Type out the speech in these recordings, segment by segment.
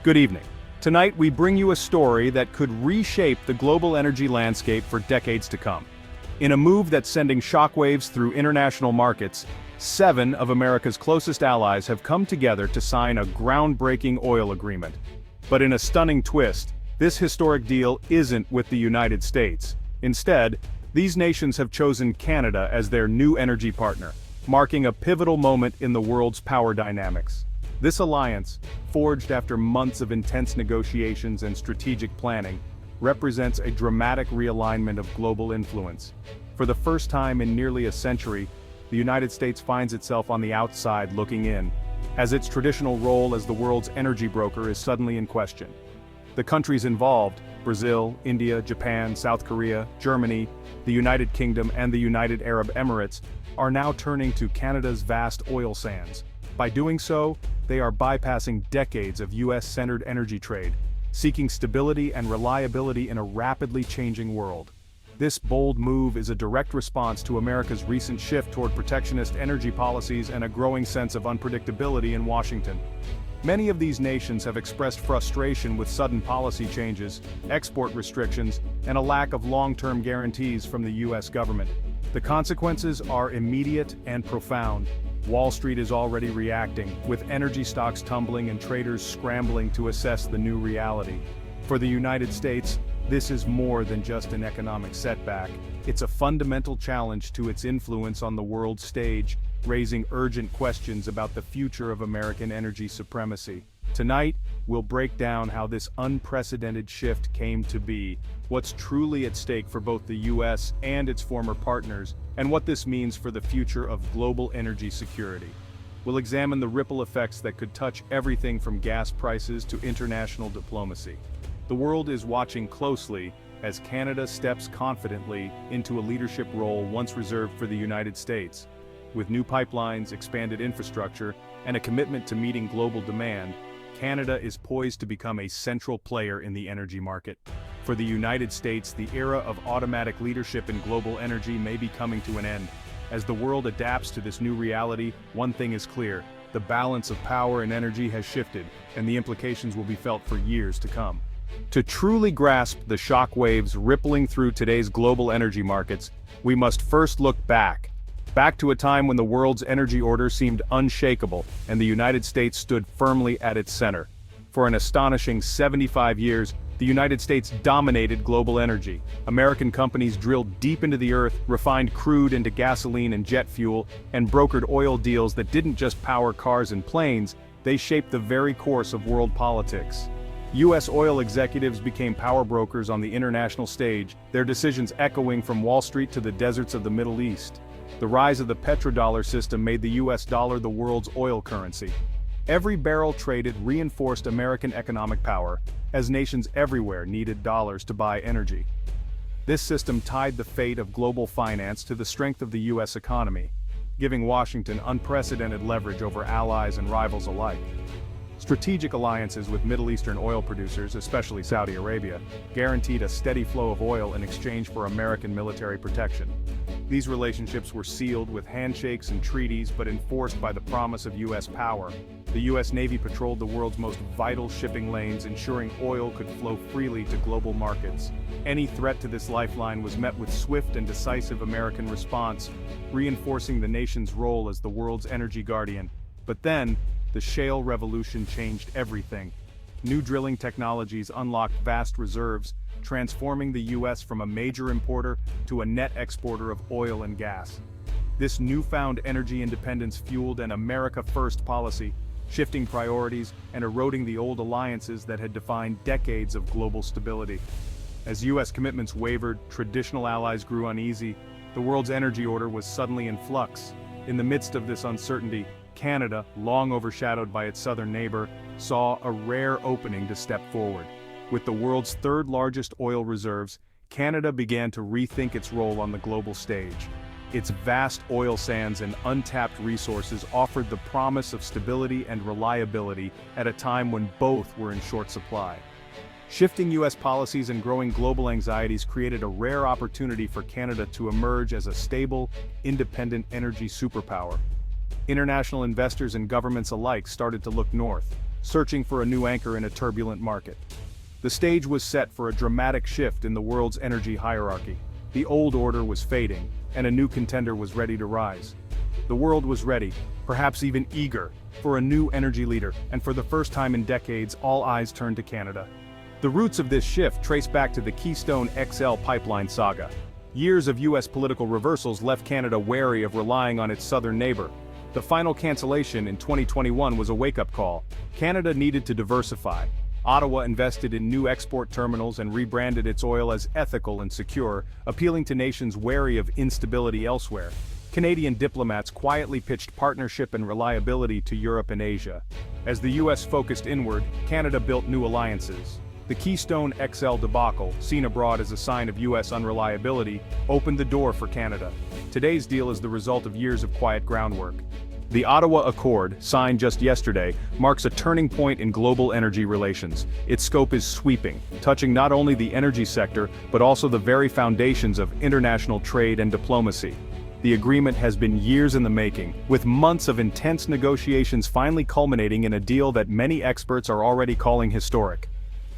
Good evening. Tonight we bring you a story that could reshape the global energy landscape for decades to come. In a move that's sending shockwaves through international markets, 7 of America's closest allies have come together to sign a groundbreaking oil agreement. But in a stunning twist, this historic deal isn't with the United States. Instead, these nations have chosen Canada as their new energy partner, marking a pivotal moment in the world's power dynamics. This alliance, forged after months of intense negotiations and strategic planning, represents a dramatic realignment of global influence. For the first time in nearly a century, the United States finds itself on the outside looking in, as its traditional role as the world's energy broker is suddenly in question. The countries involved, Brazil, India, Japan, South Korea, Germany, the United Kingdom, and the United Arab Emirates, are now turning to Canada's vast oil sands. By doing so, they are bypassing decades of US-centered energy trade, seeking stability and reliability in a rapidly changing world. This bold move is a direct response to America's recent shift toward protectionist energy policies and a growing sense of unpredictability in Washington. Many of these nations have expressed frustration with sudden policy changes, export restrictions, and a lack of long-term guarantees from the US government. The consequences are immediate and profound. Wall Street is already reacting, with energy stocks tumbling and traders scrambling to assess the new reality. For the United States, this is more than just an economic setback. It's a fundamental challenge to its influence on the world stage, raising urgent questions about the future of American energy supremacy. Tonight, we'll break down how this unprecedented shift came to be, what's truly at stake for both the US and its former partners, and what this means for the future of global energy security. We'll examine the ripple effects that could touch everything from gas prices to international diplomacy. The world is watching closely as Canada steps confidently into a leadership role once reserved for the United States. With new pipelines, expanded infrastructure, and a commitment to meeting global demand, Canada is poised to become a central player in the energy market. For the United States, the era of automatic leadership in global energy may be coming to an end. As the world adapts to this new reality, one thing is clear: the balance of power and energy has shifted, and the implications will be felt for years to come. To truly grasp the shockwaves rippling through today's global energy markets, we must first look back to a time when the world's energy order seemed unshakable and the United States stood firmly at its center. For an astonishing 75 years, the United States dominated global energy. American companies drilled deep into the earth, refined crude into gasoline and jet fuel, and brokered oil deals that didn't just power cars and planes, they shaped the very course of world politics. US oil executives became power brokers on the international stage, their decisions echoing from Wall Street to the deserts of the Middle East. The rise of the petrodollar system made the US dollar the world's oil currency. Every barrel traded reinforced American economic power, as nations everywhere needed dollars to buy energy. This system tied the fate of global finance to the strength of the US economy, giving Washington unprecedented leverage over allies and rivals alike. Strategic alliances with Middle Eastern oil producers, especially Saudi Arabia, guaranteed a steady flow of oil in exchange for American military protection. These relationships were sealed with handshakes and treaties but enforced by the promise of US power. The US Navy patrolled the world's most vital shipping lanes, ensuring oil could flow freely to global markets. Any threat to this lifeline was met with swift and decisive American response, reinforcing the nation's role as the world's energy guardian. But then, the shale revolution changed everything. New drilling technologies unlocked vast reserves, transforming the US from a major importer to a net exporter of oil and gas. This newfound energy independence fueled an America First policy, shifting priorities and eroding the old alliances that had defined decades of global stability. As US commitments wavered, traditional allies grew uneasy. The world's energy order was suddenly in flux. In the midst of this uncertainty, Canada, long overshadowed by its southern neighbor, saw a rare opening to step forward. With the world's third largest oil reserves, Canada began to rethink its role on the global stage. Its vast oil sands and untapped resources offered the promise of stability and reliability at a time when both were in short supply. Shifting US policies and growing global anxieties created a rare opportunity for Canada to emerge as a stable, independent energy superpower. International investors and governments alike started to look north. searching for a new anchor in a turbulent market. The stage was set for a dramatic shift in the world's energy hierarchy. The old order was fading, and a new contender was ready to rise. The world was ready, perhaps even eager, for a new energy leader, and for the first time in decades, all eyes turned to Canada. The roots of this shift trace back to the Keystone XL pipeline saga. Years of U.S. political reversals left Canada wary of relying on its southern neighbor. The final cancellation in 2021 was a wake-up call. Canada needed to diversify. Ottawa invested in new export terminals and rebranded its oil as ethical and secure, appealing to nations wary of instability elsewhere. Canadian diplomats quietly pitched partnership and reliability to Europe and Asia. As the U.S. focused inward, Canada built new alliances. The Keystone XL debacle, seen abroad as a sign of U.S. unreliability, opened the door for Canada. Today's deal is the result of years of quiet groundwork. The Ottawa Accord, signed just yesterday, marks a turning point in global energy relations. Its scope is sweeping, touching not only the energy sector, but also the very foundations of international trade and diplomacy. The agreement has been years in the making, with months of intense negotiations finally culminating in a deal that many experts are already calling historic.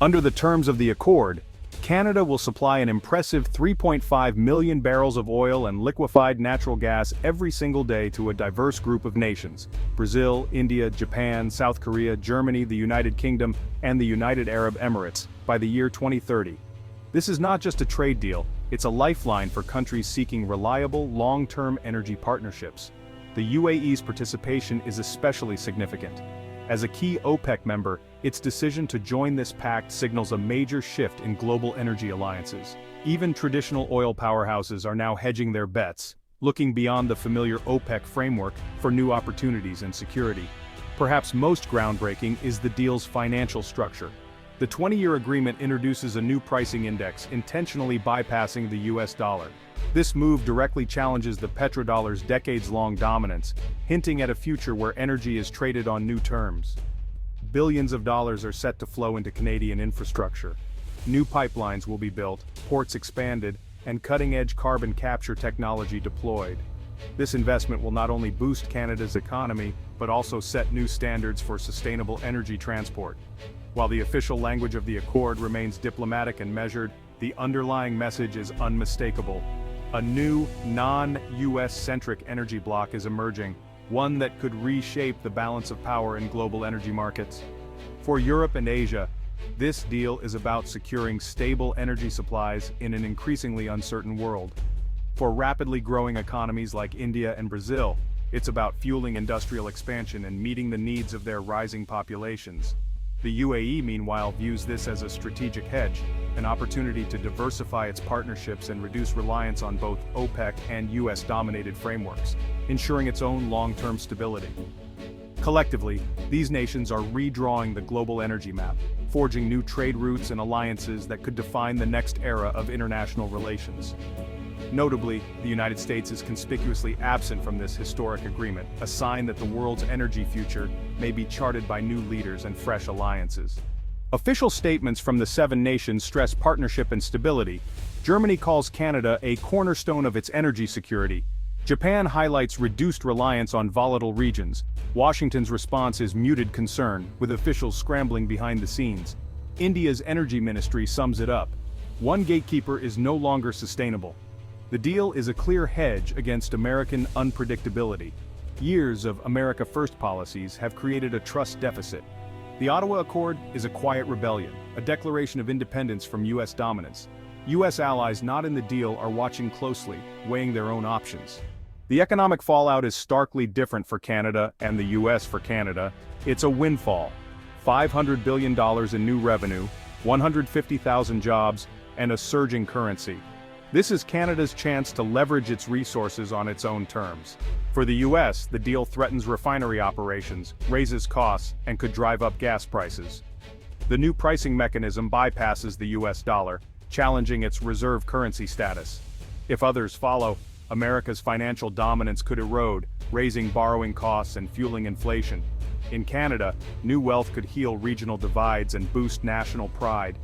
Under the terms of the accord, Canada will supply an impressive 3.5 million barrels of oil and liquefied natural gas every single day to a diverse group of nations: Brazil, India, Japan, South Korea, Germany, the United Kingdom, and the United Arab Emirates, by the year 2030. This is not just a trade deal, it's a lifeline for countries seeking reliable, long-term energy partnerships. The UAE's participation is especially significant. As a key OPEC member, its decision to join this pact signals a major shift in global energy alliances. Even traditional oil powerhouses are now hedging their bets, looking beyond the familiar OPEC framework for new opportunities and security. Perhaps most groundbreaking is the deal's financial structure. The 20-year agreement introduces a new pricing index, intentionally bypassing the US dollar. This move directly challenges the petrodollar's decades-long dominance, hinting at a future where energy is traded on new terms. Billions of dollars are set to flow into Canadian infrastructure. New pipelines will be built, ports expanded, and cutting-edge carbon capture technology deployed. This investment will not only boost Canada's economy, but also set new standards for sustainable energy transport. While the official language of the accord remains diplomatic and measured, the underlying message is unmistakable. A new, non-US-centric energy bloc is emerging, one that could reshape the balance of power in global energy markets. For Europe and Asia, this deal is about securing stable energy supplies in an increasingly uncertain world. For rapidly growing economies like India and Brazil, it's about fueling industrial expansion and meeting the needs of their rising populations. The UAE, meanwhile, views this as a strategic hedge, an opportunity to diversify its partnerships and reduce reliance on both OPEC and US-dominated frameworks, ensuring its own long-term stability. Collectively, these nations are redrawing the global energy map, forging new trade routes and alliances that could define the next era of international relations. Notably, the United States is conspicuously absent from this historic agreement, a sign that the world's energy future may be charted by new leaders and fresh alliances. Official statements from the 7 nations stress partnership and stability. Germany calls Canada a cornerstone of its energy security. Japan highlights reduced reliance on volatile regions. Washington's response is muted concern, with officials scrambling behind the scenes. India's energy ministry sums it up: one gatekeeper is no longer sustainable. The deal is a clear hedge against American unpredictability. Years of America First policies have created a trust deficit. The Ottawa Accord is a quiet rebellion, a declaration of independence from U.S. dominance. U.S. allies not in the deal are watching closely, weighing their own options. The economic fallout is starkly different for Canada and the U.S. For Canada, it's a windfall. $500 billion in new revenue, 150,000 jobs, and a surging currency. This is Canada's chance to leverage its resources on its own terms. For the US, the deal threatens refinery operations, raises costs, and could drive up gas prices. The new pricing mechanism bypasses the US dollar, challenging its reserve currency status. If others follow, America's financial dominance could erode, raising borrowing costs and fueling inflation. In Canada, new wealth could heal regional divides and boost national pride.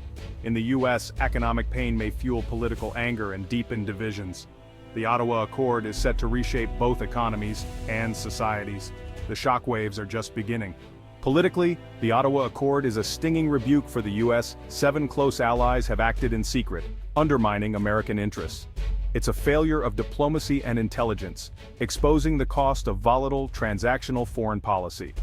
In the US, economic pain may fuel political anger and deepen divisions. The Ottawa Accord is set to reshape both economies and societies. The shockwaves are just beginning. Politically, the Ottawa Accord is a stinging rebuke for the U.S. 7 close allies have acted in secret, undermining American interests. It's a failure of diplomacy and intelligence, exposing the cost of volatile, transactional foreign policy.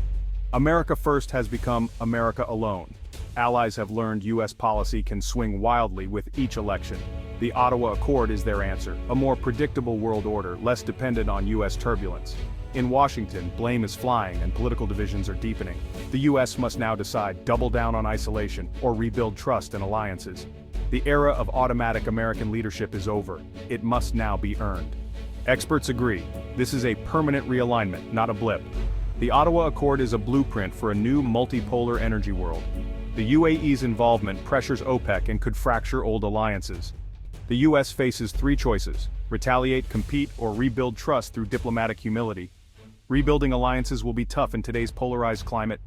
America first has become America alone. Allies have learned U.S. policy can swing wildly with each election. The Ottawa Accord is their answer, a more predictable world order, less dependent on U.S. turbulence. In Washington, blame is flying and political divisions are deepening. The U.S. must now decide, double down on isolation or rebuild trust and alliances. The era of automatic American leadership is over. It must now be earned. Experts agree, this is a permanent realignment, not a blip. The Ottawa Accord is a blueprint for a new multipolar energy world. The UAE's involvement pressures OPEC and could fracture old alliances. The U.S. faces 3 choices: retaliate, compete, or rebuild trust through diplomatic humility. Rebuilding alliances will be tough in today's polarized climate.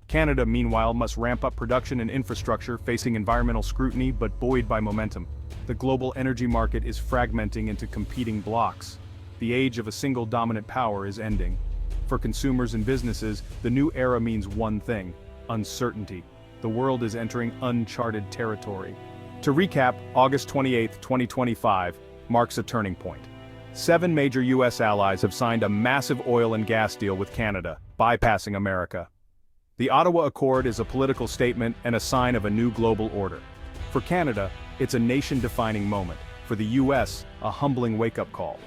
Canada, meanwhile, must ramp up production and infrastructure, facing environmental scrutiny but buoyed by momentum. The global energy market is fragmenting into competing blocks. The age of a single dominant power is ending. For consumers and businesses, the new era means one thing: uncertainty. The world is entering uncharted territory. To recap, August 28, 2025, marks a turning point. 7 major U.S. allies have signed a massive oil and gas deal with Canada, bypassing America. The Ottawa Accord is a political statement and a sign of a new global order. For Canada, it's a nation-defining moment. For the U.S., a humbling wake-up call.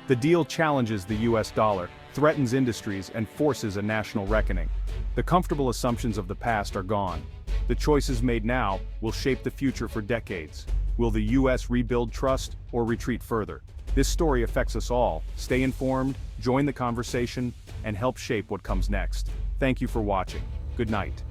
The deal challenges the U.S. dollar, threatens industries, and forces a national reckoning. The comfortable assumptions of the past are gone. The choices made now will shape the future for decades. Will the U.S. rebuild trust or retreat further? This story affects us all. Stay informed, join the conversation, and help shape what comes next. Thank you for watching. Good night.